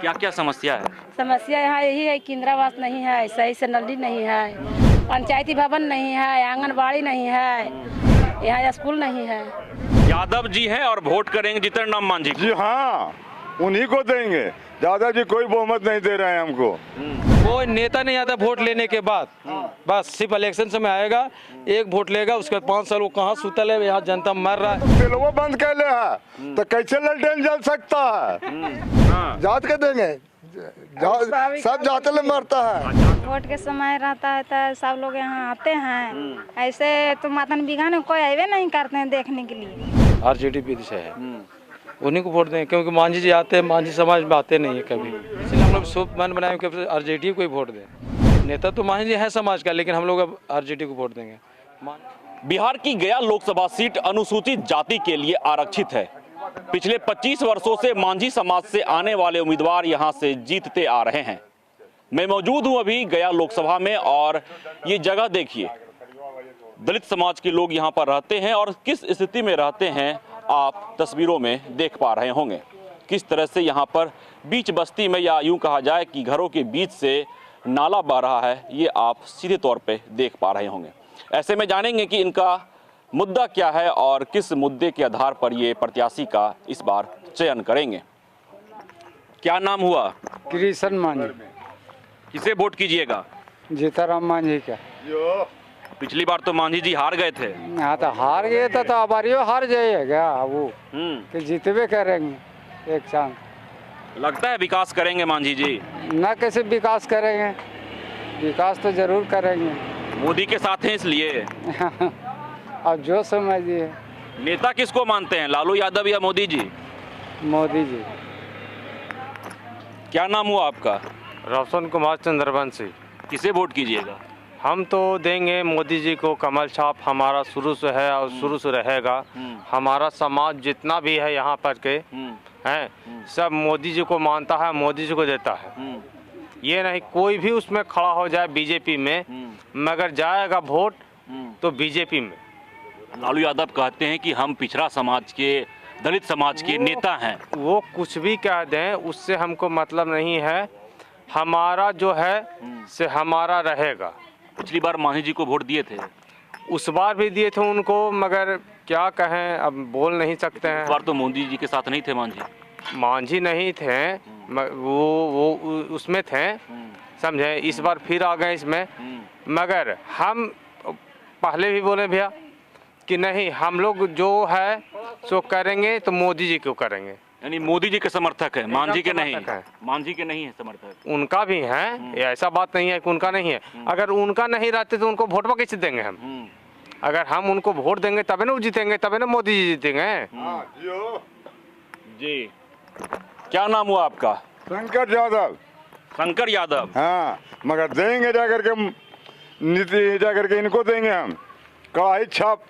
क्या क्या समस्या है? समस्या यहाँ यही है कि इंदिरावास नहीं है, सही से नली नहीं है, पंचायती भवन नहीं है, आंगनबाड़ी नहीं है, यहाँ स्कूल नहीं है। यादव जी हैं और वोट करेंगे जीतन राम मांझी को। जी हाँ, उन्हीं को देंगे। दादाजी कोई बहुमत नहीं दे रहे हैं हमको। कोई नेता नहीं आता वोट लेने के बाद, बस सिर्फ इलेक्शन समय आएगा, एक वोट लेगा, उसके बाद 5 साल वो कहाँ सुतल है, यहाँ जनता मर रहा है। तेलवा बंद कैले है तो कैसे ललटेन जल सकता है? जात के देंगे, सब जाते ले मरता है। वोट के समय रहता है तो सब लोग यहाँ आते हैं, ऐसे तो मातन बीघा में कोई आवे नहीं करते हैं देखने के लिए। आरजेडी विधि से है, उन्हीं को वोट दें, क्योंकि मांझी जी आते हैं, मांझी समाज में आते नहीं है कभी, इसलिए हम लोग शुभ मन बनाए कि आरजेडी को ही वोट दें। नेता तो मांझी जी है समाज का, लेकिन हम लोग अब आरजेडी को वोट देंगे। बिहार की गया लोकसभा सीट अनुसूचित जाति के लिए आरक्षित है। पिछले 25 वर्षों से मांझी समाज से आने वाले उम्मीदवार यहां से जीतते आ रहे हैं। मैं मौजूद हूं अभी गया लोकसभा में और ये जगह देखिए, दलित समाज के लोग यहां पर रहते हैं और किस स्थिति में रहते हैं आप तस्वीरों में देख पा रहे होंगे। किस तरह से यहाँ पर बीच बस्ती में, या यूं कहा जाए कि घरों के बीच से नाला बह रहा है, ये आप सीधे तौर पे देख पा रहे होंगे। ऐसे में जानेंगे कि इनका मुद्दा क्या है और किस मुद्दे के आधार पर ये प्रत्याशी का इस बार चयन करेंगे। क्या नाम हुआ? कृष्ण मांझी। किसे वोट कीजिएगा? जीताराम मांझी का। पिछली बार तो मांझी जी हार गए थे। हाँ तो हार गए तो अब हार जाइएगा वो, कि जीतबे करेंगे एक चांस। लगता है विकास करेंगे मांझी जी? ना कैसे विकास करेंगे, विकास तो जरूर करेंगे। मोदी के साथ हैं इसलिए। अब जो समझिए। नेता किसको मानते हैं, लालू यादव या मोदी जी? मोदी जी। क्या नाम हुआ आपका? रोशन कुमार चंद्रवंशी। किसे वोट कीजिएगा? हम तो देंगे मोदी जी को। कमल छाप हमारा शुरू से है और शुरू से रहेगा। हमारा समाज जितना भी है यहाँ पर के हैं, सब मोदी जी को मानता है, मोदी जी को देता है। ये नहीं कोई भी उसमें खड़ा हो जाए बीजेपी में, मगर जाएगा वोट तो बीजेपी में। लालू यादव कहते हैं कि हम पिछड़ा समाज के, दलित समाज के नेता हैं। वो कुछ भी कह दें, उससे हमको मतलब नहीं है। हमारा जो है से हमारा रहेगा। पिछली बार मांझी जी को वोट दिए थे? उस बार भी दिए थे उनको, मगर क्या कहें, अब बोल नहीं सकते हैं। इस बार तो मोदी जी के साथ नहीं थे मांझी। मांझी नहीं थे, वो उसमें थे, समझे। इस बार फिर आ गए इसमें, मगर हम पहले भी बोले भैया कि नहीं, हम लोग जो है सो करेंगे तो मोदी जी को करेंगे। यानी मोदी जी के समर्थक है, मांझी के नहीं है। मांझी के नहीं है समर्थक। उनका भी है, ऐसा बात नहीं है कि उनका नहीं है। अगर उनका नहीं रहते तो उनको वोट कैसे देंगे हम? अगर हम उनको वोट देंगे तभी ना वो जीतेंगे, तभी ना मोदी जी जीतेंगे। जी, क्या नाम हुआ आपका? शंकर यादव। शंकर यादव। हाँ, मगर देंगे जा करके नीति, जा करके इनको देंगे हम। कढ़ाई छाप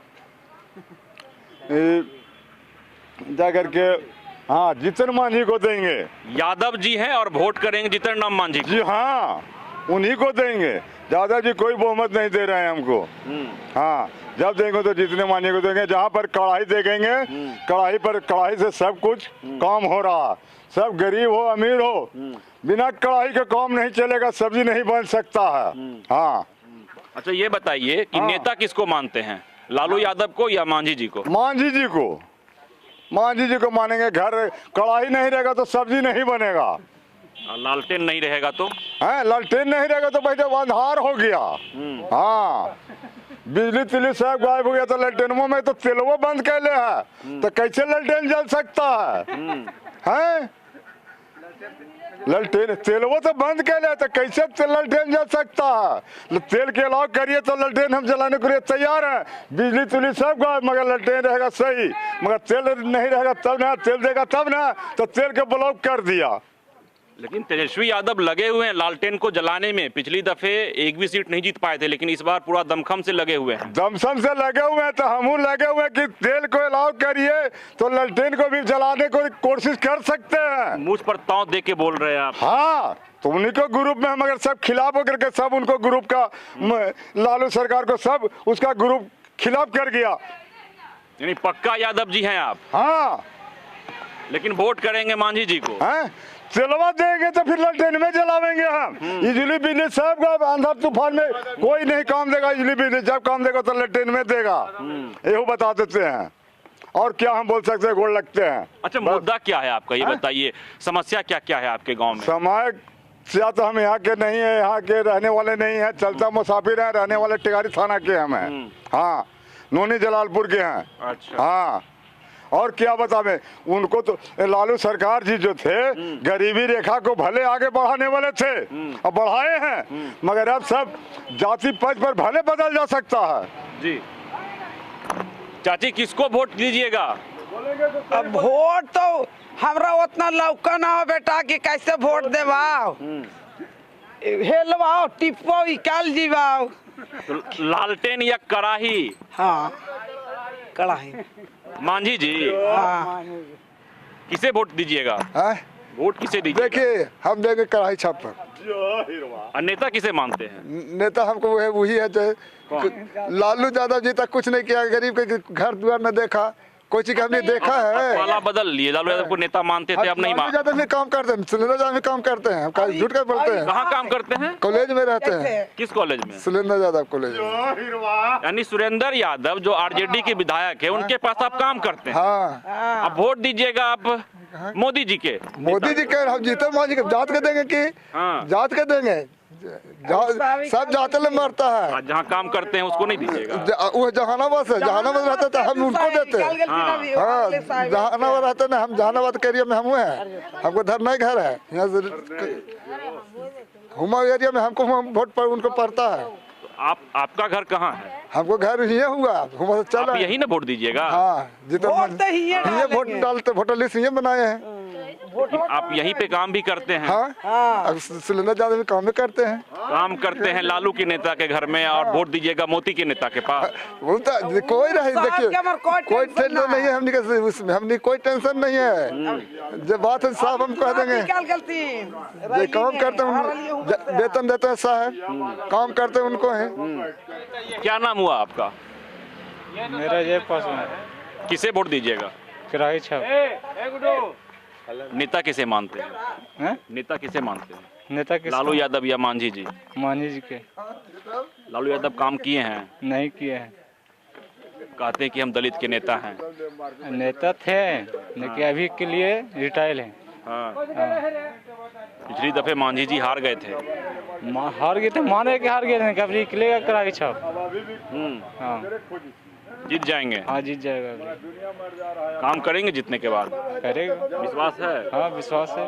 जा करके, हाँ, जीतन मांझी को देंगे। यादव जी हैं और वोट करेंगे जीतन राम मांझी को। जी हाँ, उन्हीं को देंगे। दादाजी कोई बहुमत नहीं दे रहे हैं हमको। हाँ, जब देंगे तो जितने मांझी को देंगे। जहाँ पर कढ़ाई देखेंगे, कढ़ाई पर, कढ़ाई से सब कुछ काम हो रहा। सब गरीब हो अमीर हो, बिना कढ़ाई के काम नहीं चलेगा, सब्जी नहीं बन सकता है। हाँ। अच्छा ये बताइए कि नेता किसको मानते हैं, लालू यादव को या मांझी जी को? मांझी जी को। मांझी जी को मानेंगे। घर कढ़ाई नहीं रहेगा तो सब्जी नहीं बनेगा। लालटेन नहीं रहेगा तो? है, लालटेन नहीं रहेगा तो भाई जब अंधार हो गया। हाँ, बिजली तिली सब गायब हो गया तो लालटेनों में तो तेलवा बंद कैले है तो कैसे लालटेन जल सकता है? लालटेन तेलवा तो बंद कैले तो कैसे लालटेन जल सकता है? तेल के अलावा करिए तो लालटेन हम जलाने के लिए तैयार हैं। बिजली तिली सब गायब, मगर लालटेन रहेगा सही। मगर तेल नहीं रहेगा तब ना, तेल देगा तब ना, तो तेल के ब्लॉक कर दिया। लेकिन तेजस्वी यादव लगे हुए हैं लालटेन को जलाने में। पिछली दफे एक भी सीट नहीं जीत पाए थे, लेकिन इस बार पूरा दमखम से लगे हुए हैं। दमखम से लगे हुए हैं तो हम लगे हुए कि तेल को अलाउ करिए तो लालटेन को भी जलाने को कोशिश कर सकते हैं। मुझ पर ताव दे के बोल रहे हैं आप। हाँ, तो उन्हीं को ग्रुप में, मगर सब खिलाफ होकर के सब उनको ग्रुप का, लालू सरकार को सब उसका ग्रुप खिलाफ कर गया। यानी पक्का यादव जी हैं आप? हाँ, लेकिन वोट करेंगे मांझी जी को? हैं? जलवा देंगे तो फिर ललटेन में जलावेंगे हम। बिजली बिजली सब अंधर तूफान में कोई नहीं काम देगा, बिजली बिजली जब काम देगा तो ललटेन में देगा, यही बता देते हैं। और क्या हम बोल सकते हैं, गोड़ लगते हैं। अच्छा, मुद्दा क्या है आपका, ये बताइए, समस्या क्या क्या है आपके गांव में? समस्या तो हम यहाँ के नहीं है, यहाँ के रहने वाले नहीं है, चलता मुसाफिर है, रहने वाले टिकारी थाना के हम हैं। हाँ, नोनी जलालपुर के हैं। अच्छा। हाँ, और क्या बतावे, उनको तो लालू सरकार जी जो थे गरीबी रेखा को भले आगे बढ़ाने वाले थे, अब बढ़ाए हैं, मगर अब सब जाति पद पर भले बदल जा सकता है जी। चाची, किसको वोट दीजिएगा? अब वोट तो हमरा उतना लौका ना हो बेटा कि कैसे वोट देवाओ, हेलवाओ टिपो निकाल जीवाओ। तो लालटेन या कड़ाही? हाँ, कड़ाही। मांझी जी, हाँ, किसे वोट दीजिएगा? वोट किसे दीजिएगा? देखिए, हम देंगे कढ़ाई छाप पर। और नेता किसे मानते हैं? नेता हमको वही है जो लालू यादव जी तक कुछ नहीं किया, गरीब के घर द्वार न देखा, कोई चीज हमने देखा है। वाला बदल लिए, लालू यादव को नेता मानते थे, अब नहीं मानते। लालू यादव भी काम करते हैं, सुरेंद्र यादव भी काम करते हैं, हम झूठ कर बोलते हैं। कहाँ काम करते हैं? कॉलेज में रहते हैं। किस कॉलेज में? सुरेंद्र यादव कॉलेज में। यानी सुरेंद्र यादव जो आरजेडी के विधायक है, उनके पास आप काम करते हैं। हाँ, अब वोट दीजिएगा आप मोदी जी के? मोदी जी के हम जीते मोदी के जात के देंगे कि जात के देंगे, सब जाते ले मरता है। जहाँ काम करते हैं उसको नहीं दीजिएगा? वो जहानाबाद से, जहानाबाद रहते थे, हम उनको देते हैं। हाँ, जहानाबाद रहते ना, हम जहानाबाद के एरिया में हम हैं, हमको धर नहीं घर है यहाँ से, हुमा एरिया में हमको वोट पर उनको पड़ता है। आपका घर कहाँ है? हमको घर ये हुआ, हुमा से चला। यही ना वोट दीजिएगा? हाँ, जितना ये वोट डालते, वोटर लिस्ट ये बनाए हैं। आप यहीं पे काम भी करते हैं? हाँ, सिलेंडर ज्यादा भी काम भी करते हैं। काम करते हैं लालू के नेता के घर में, और वोट दीजिएगा मोदी के नेता के पास? वो तो कोई नहीं, देखिए कोई टेंशन नहीं है हमने के उसमें, हमने कोई टेंशन नहीं है। जब बात है साहब हम कह देंगे, जो काम करते हैं वेतन देते हैं साहब, काम करते हैं उनको है। क्या नाम हुआ आपका? मेरा ये पसंद है। किसे वोट दीजिएगा? कढ़ाई छाप। नेता किसे मानते हैं? नेता किसे मानते हैं? नेता किस? लालू यादव या मांझी जी? मांझी जी के। लालू यादव काम किए हैं? नहीं किए हैं। कहते हैं कि हम दलित के नेता हैं। नेता थे, लेकिन अभी के लिए रिटायर हैं। हाँ। पिछली दफे मांझी जी हार गए थे। हार गए थे, माने कि हार गए थे, कब निकलेगा कढ़ाई छाप? हाँ, जीत जाएंगे? हाँ, जीत जाएगा। काम करेंगे जीतने के बाद? करेगा, विश्वास है? हाँ, विश्वास है।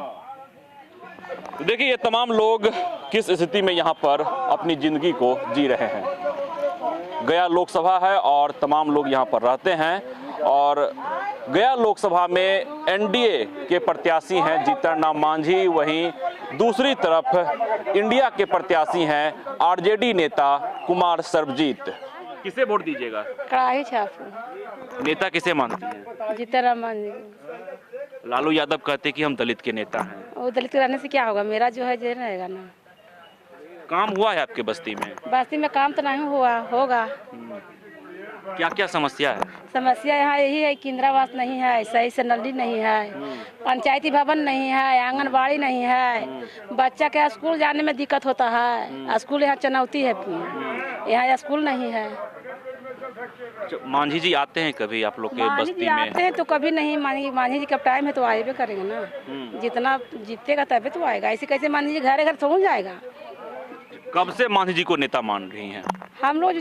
तो देखिए, ये तमाम लोग किस स्थिति में यहाँ पर अपनी जिंदगी को जी रहे हैं। गया लोकसभा है और तमाम लोग यहाँ पर रहते हैं, और गया लोकसभा में एनडीए के प्रत्याशी हैं जीतन राम मांझी, वहीं दूसरी तरफ इंडिया के प्रत्याशी हैं आरजेडी नेता कुमार सर्वजीत। किसे वोट दीजिएगा? कढ़ाई छाप। नेता किसे मानती हैं? जीतन राम मांझी। लालू यादव कहते कि हम दलित के नेता हैं। वो दलित रहने से क्या होगा, मेरा जो है जो रहेगा ना। काम हुआ है आपके बस्ती में? बस्ती में काम तो नहीं हुआ, होगा। क्या क्या समस्या है? समस्या यहाँ यही है कि इंदिरावास नहीं है, सही से नली नहीं है, पंचायती भवन नहीं है, आंगनबाड़ी नहीं है, बच्चा के स्कूल जाने में दिक्कत होता है, स्कूल यहाँ चुनौती है, यहाँ स्कूल नहीं है। मांझी जी आते हैं कभी आप लोग के बस्ती में? आते हैं तो कभी नहीं। मांझी जी कब टाइम है तो आए भी करेंगे ना, जितना जीतेगा तभी तो आएगा, ऐसे कैसे मांझी जी घर घर थोड़ा जाएगा। कब से मांझी जी को नेता मान रही हैं? हम लोग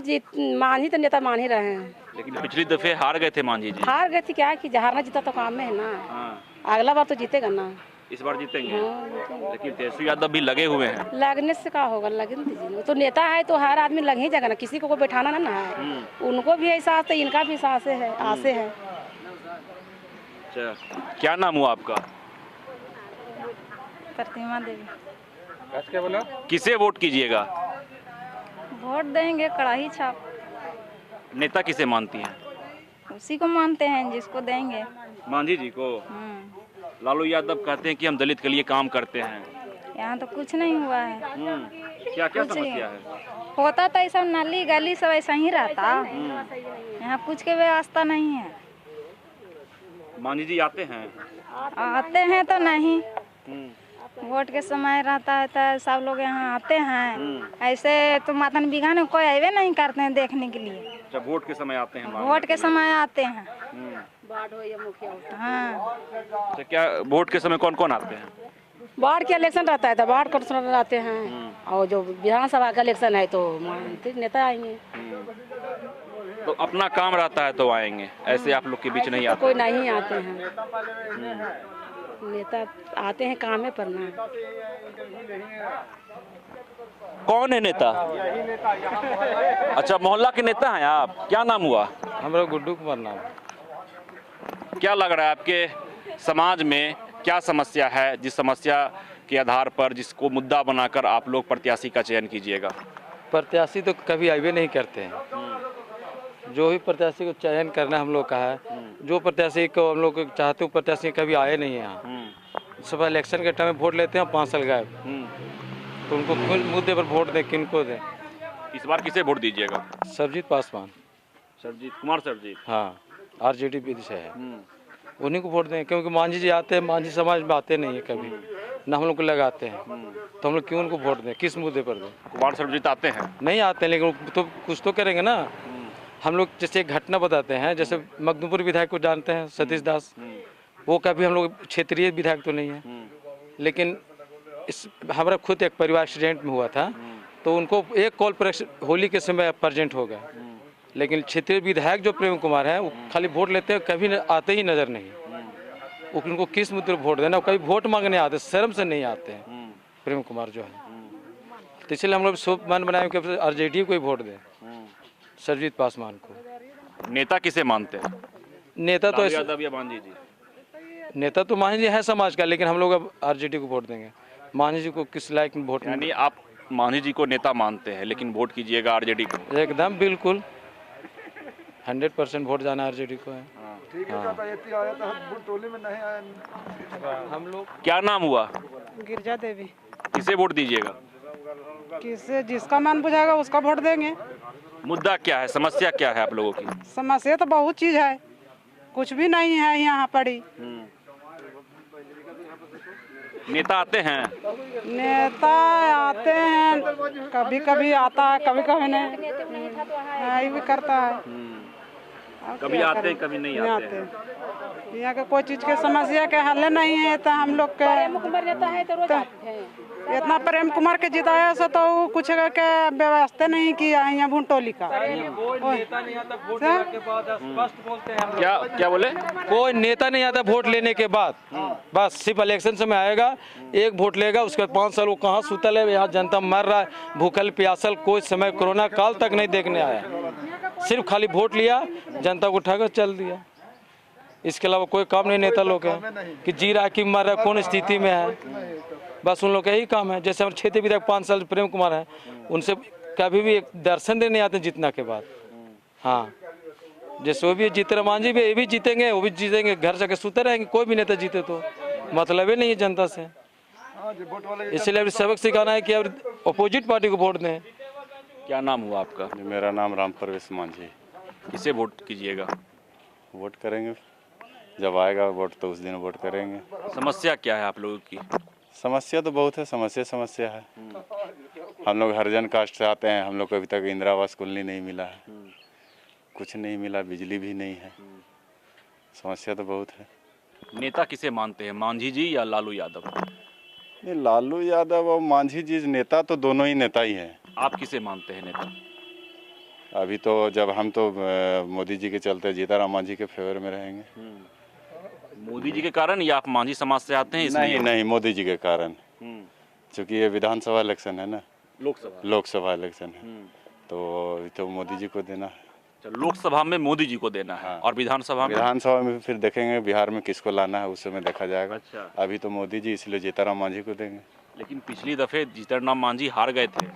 मांझी तो नेता मान ही रहे हैं। लेकिन पिछली दफे हार गए थे मांझी जी। हार गए थे, क्या कि हारना जीता तो काम में है ना। अगला बार तो जीतेगा ना। इस बार जीतेंगे। लेकिन तेजस्वी यादव भी लगे हुए हैं। लगने से क्या होगा, लगने दीजिए। तो नेता है तो हर आदमी लग ही जाएगा ना, किसी को बैठाना ना है। उनको भी एहसास है, इनका भी एहसास है, आसे है। क्या नाम हुआ आपका? प्रतिमा देवी। क्या बोला? किसे वोट कीजिएगा? वोट देंगे कढ़ाई छाप। नेता किसे मानती हैं? उसी को मानते हैं जिसको देंगे। मांझी जी को? लालू यादव कहते हैं कि हम दलित के लिए काम करते हैं। यहाँ तो कुछ नहीं हुआ है। क्या क्या समस्या है? होता तो ऐसा नाली गली सब ऐसा ही रहता, यहाँ कुछ के व्यवस्था नहीं है। मांझी जी आते हैं? आते हैं तो नहीं, वोट के समय रहता है तो सब लोग यहाँ आते हैं। ऐसे तो मातन बिगाने में कोई आवे नहीं करते हैं देखने के लिए। जब वोट के समय आते हैं वोट के समय आते हैं। बाढ़ हो या मुखिया हो। हाँ, तो क्या वोट के समय कौन कौन आते हैं? बाढ़ के इलेक्शन रहता है तो बाढ़ को आते हैं, और जो विधानसभा का इलेक्शन है तो मंत्री नेता आएंगे। तो अपना काम रहता है तो आएंगे, ऐसे आप लोग के बीच नहीं आते? कोई नहीं आते हैं, नेता आते हैं कामे पर ना। कौन है नेता? अच्छा, मोहल्ला के नेता हैं आप। क्या नाम हुआ? हमारा गुड्डू कुमार नाम। क्या लग रहा है आपके समाज में क्या समस्या है, जिस समस्या के आधार पर जिसको मुद्दा बनाकर आप लोग प्रत्याशी का चयन कीजिएगा? प्रत्याशी तो कभी आवे नहीं करते हैं। जो भी प्रत्याशी को चयन करना हम लोग का है, जो प्रत्याशी को हम लोग चाहते हो प्रत्याशी कभी आए नहीं यहाँ। सब इलेक्शन के टाइम में वोट लेते हैं, 5 साल गायब। तो उनको किन मुद्दे पर वोट दें, किनको दें? इस बार किसे वोट दीजिएगा? सरजीत पासवान। सरजीत कुमार सरजीत? हाँ, आरजेडी विधि से है, उन्हीं को वोट दें। क्योंकि मांझी जी आते हैं, मांझी समाज में आते नहीं है कभी, ना हम लोग को लगाते हैं, तो हम लोग क्यों उनको वोट दें? किस मुद्दे पर दें? कुमार सरजीत आते हैं? नहीं आते हैं, लेकिन तो कुछ तो करेंगे ना। हम लोग जैसे एक घटना बताते हैं, जैसे मखदूमपुर विधायक को जानते हैं, सतीश दास। वो कभी हम लोग क्षेत्रीय विधायक तो नहीं है, लेकिन इस हमारा खुद एक परिवार एक्सीडेंट में हुआ था, तो उनको एक कॉल पर होली के समय प्रेजेंट हो गया। लेकिन क्षेत्रीय विधायक जो प्रेम कुमार हैं, वो खाली वोट लेते हैं, कभी आते ही नजर नहीं। उनको किस मुद्दे पर वोट देना? कभी वोट मांगने आते, शर्म से नहीं आते हैं प्रेम कुमार जो है। तो इसलिए हम लोग शुभ मन बनाए कि आरजेडी को ही वोट दें, सरजीत पासवान को। नेता किसे मानते हैं? नेता तो यादव या मांझी जी? नेता तो मांझी जी है समाज का, लेकिन हम लोग अब आरजेडी को वोट देंगे। मांझी जी को किस लायक में वोट? यानी आप मांझी जी को नेता मानते हैं, लेकिन वोट कीजिएगा आरजेडी को? एकदम बिल्कुल 100% वोट जाना आरजेडी को है। हम लोग। क्या नाम हुआ? गिरजा देवी। किसे वोट दीजिएगा? किसे जिसका मन बुझाएगा उसका वोट देंगे। मुद्दा क्या है, समस्या क्या है आप लोगों की? समस्या तो बहुत चीज है, कुछ भी नहीं है यहाँ पड़ी। नेता आते हैं? नेता आते हैं, कभी कभी आता है, कभी कभी नहीं, यही भी करता है। कभी आते हैं, कभी नहीं आते हैं। यहाँ के कोई चीज के समस्या के हल नहीं है, तो हम लोग के इतना प्रेम कुमार के जिताया से तो कुछ के व्यवस्था नहीं किया है यहाँ भुंटोली का। क्या बोले? कोई नेता नहीं आता वोट लेने के बाद, बस सिर्फ इलेक्शन समय आएगा, एक वोट लेगा, उसके बाद 5 साल वो कहाँ सुतल है, यहाँ जनता मर रहा है भूखल प्यासल। कोई समय कोरोना काल तक नहीं देखने आया, सिर्फ खाली वोट लिया, जनता को उठाकर चल दिया। इसके अलावा कोई काम नहीं नेता लोग है कि जी रहा है कि मर रहा है, कौन स्थिति में है, बस उन लोग का यही काम है। जैसे हमारे क्षेत्रीय विधायक 5 साल प्रेम कुमार हैं, उनसे कभी भी एक दर्शन देने आते जीतना के बाद। हाँ, जैसे वो भी जीते, मांझी भी, ये भी जीतेंगे, वो भी जीतेंगे, घर जाके सुते रहेंगे। कोई भी नेता जीते तो मतलब ही नहीं है जनता से। इसलिए अभी सबक सिखाना है कि अब अपोजिट पार्टी को वोट दें। क्या नाम हुआ आपका? मेरा नाम राम परवेश मांझी। किसे वोट कीजिएगा? वोट करेंगे, जब आएगा वोट तो उस दिन वोट करेंगे। समस्या क्या है आप लोगों की? समस्या तो बहुत है, समस्या है। हम लोग हरिजन कास्ट से आते हैं, हम लोग को अभी तक इंदिरा आवास कॉलोनी नहीं मिला है, कुछ नहीं मिला, बिजली भी नहीं है, समस्या तो बहुत है। नेता किसे मानते हैं, मांझी जी या लालू यादव? नहीं, लालू यादव और मांझी जी नेता तो दोनों ही नेता ही हैं। आप किसे मानते हैं नेता? अभी तो जब हम तो मोदी जी के चलते जीताराम मांझी के फेवर में रहेंगे। मोदी जी के कारण या आप मांझी समाज से आते हैं इसलिए? नहीं, मोदी जी के कारण, क्योंकि ये विधानसभा इलेक्शन है ना, लोकसभा इलेक्शन है, तो मोदी जी को देना है। लोकसभा में मोदी जी को देना है। और विधानसभा में फिर देखेंगे बिहार में किसको लाना है, उस समय देखा जाएगा। अच्छा। अभी तो मोदी जी, इसलिए जीताराम मांझी को देंगे। लेकिन पिछली दफे जीताराम मांझी हार गए थे।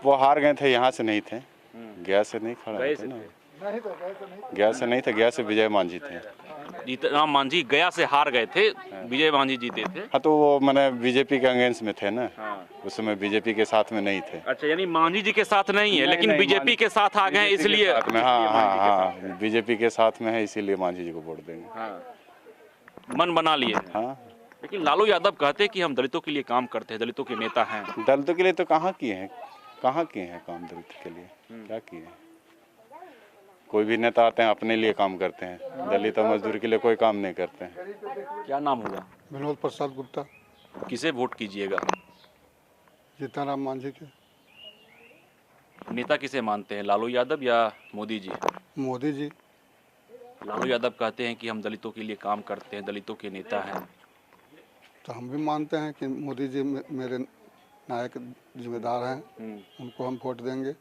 वो हार गए थे, यहाँ से नहीं थे, गया से नहीं खड़ा थे ना, गया से नहीं थे, गया से विजय मांझी थे। जीताराम मांझी गया से हार गए थे, विजय मांझी जीते थे। हाँ, तो वो मैंने बीजेपी के अगेंस्ट में थे ना। उस समय बीजेपी के साथ में नहीं थे। अच्छा, यानी मांझी जी के साथ नहीं है, लेकिन बीजेपी के साथ आ गए इसलिए। हाँ, बीजेपी के साथ में है, इसीलिए मांझी जी को वोट देंगे। मन बना लिए। हाँ, लेकिन लालू यादव कहते हैं कि हम दलितों के लिए काम करते हैं, दलितों के नेता हैं। दलितों के लिए तो कहाँ किए हैं काम दलित के लिए? क्या किए हैं? कोई भी नेता आते हैं अपने लिए काम करते हैं, दलित और मजदूर के लिए कोई काम नहीं करते हैं। क्या नाम हुआ? विनोद प्रसाद गुप्ता। किसे वोट कीजिएगा? जीतनराम मांझी के। नेता किसे मानते हैं, लालू यादव या मोदी जी? मोदी जी। लालू यादव कहते हैं कि हम दलितों के लिए काम करते हैं, दलितों के नेता हैं। तो हम भी मानते हैं कि मोदी जी मेरे नायक जिम्मेदार हैं, उनको हम वोट देंगे,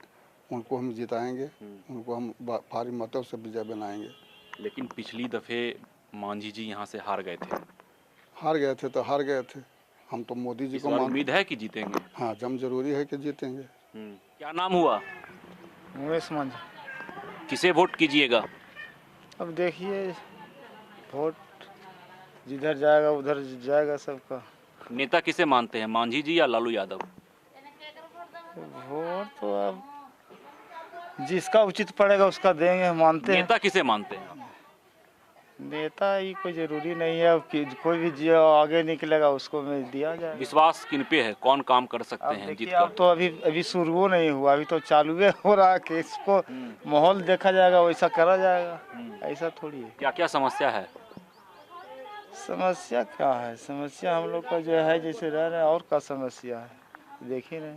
उनको हम जिताएंगे, उनको हम भारी मतों से विजय बनाएंगे। लेकिन पिछली दफे मांझी जी यहाँ से हार गए थे। हार गए थे तो हार गए थे, हम तो मोदी जी को उम्मीद है कि जीतेंगे। हाँ, जम जरूरी है कि जीतेंगे। क्या नाम हुआ? उमेश मांझी। किसे वोट कीजिएगा? अब देखिए, वोट जिधर जाएगा उधर जाएगा सबका। नेता किसे मानते हैं, मांझी जी या लालू यादव? वोट तो अब जिसका उचित पड़ेगा उसका देंगे, मानते हैं। नेता किसे मानते हैं? नेता ही कोई जरूरी नहीं है, कि कोई भी जो आगे निकलेगा उसको में दिया जाए। विश्वास किन पे है, कौन काम कर सकते हैं जीत कर? अब तो अभी शुरू नहीं हुआ, अभी तो चालू हो रहा है कि इसको माहौल देखा जाएगा, वैसा करा जाएगा। ऐसा थोड़ी है। क्या क्या समस्या है? समस्या क्या है? समस्या हम लोग का जो है जैसे रह रहे हैं, और क्या समस्या है देखिए ना।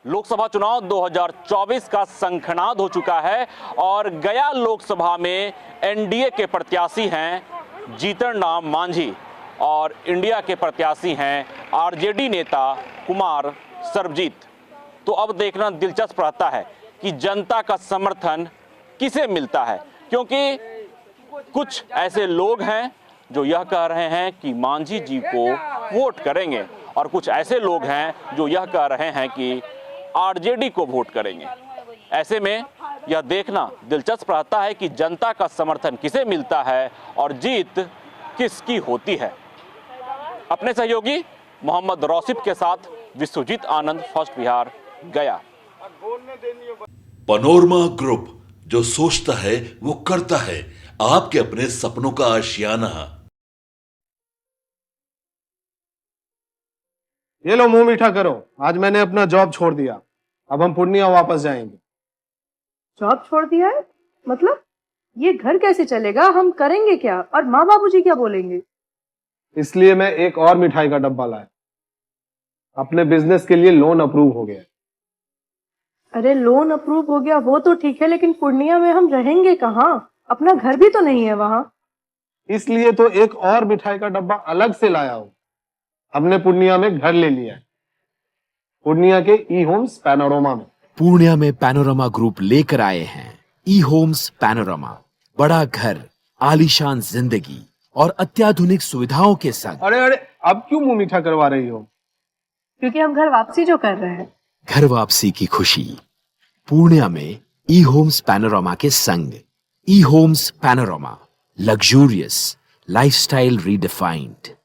लोकसभा चुनाव 2024 का शंखनाद हो चुका है और गया लोकसभा में एनडीए के प्रत्याशी हैं जीतनराम मांझी और इंडिया के प्रत्याशी हैं आरजेडी नेता कुमार सर्वजीत। तो अब देखना दिलचस्प रहता है कि जनता का समर्थन किसे मिलता है, क्योंकि कुछ ऐसे लोग हैं जो यह कह रहे हैं कि मांझी जी को वोट करेंगे और कुछ ऐसे लोग हैं जो यह कह रहे हैं कि आरजेडी को वोट करेंगे। ऐसे में यह देखना दिलचस्प रहता है कि जनता का समर्थन किसे मिलता है और जीत किसकी होती है। अपने सहयोगी मोहम्मद रौसिफ के साथ विश्वजीत आनंद, फर्स्ट बिहार, गया। पैनोरमा ग्रुप, जो सोचता है वो करता है, आपके अपने सपनों का आशियाना। ये लो मुंह मीठा करो, आज मैंने अपना जॉब छोड़ दिया, अब हम पूर्णिया वापस जाएंगे। जॉब छोड़ दिया है? मतलब ये घर कैसे चलेगा, हम करेंगे क्या और माँ बाबूजी क्या बोलेंगे? इसलिए मैं एक और मिठाई का डब्बा लाया, अपने बिजनेस के लिए लोन अप्रूव हो गया। अरे लोन अप्रूव हो गया वो तो ठीक है, लेकिन पूर्णिया में हम रहेंगे कहाँ? अपना घर भी तो नहीं है वहाँ। इसलिए तो एक और मिठाई का डब्बा अलग से लाया हूँ। हमने पूर्णिया में घर ले लिया है, पूर्णिया के ई होम्स पैनोरमा में। पूर्णिया में पैनोरमा ग्रुप लेकर आए हैं ई होम्स पैनोरमा। बड़ा घर, आलीशान जिंदगी और अत्याधुनिक सुविधाओं के संग। अरे अब क्यों मुंह मीठा करवा रही हो? क्योंकि हम घर वापसी जो कर रहे हैं। घर वापसी की खुशी पूर्णिया में ई होम्स पैनोरमा के संग। ई Homes Panorama, luxurious lifestyle redefined.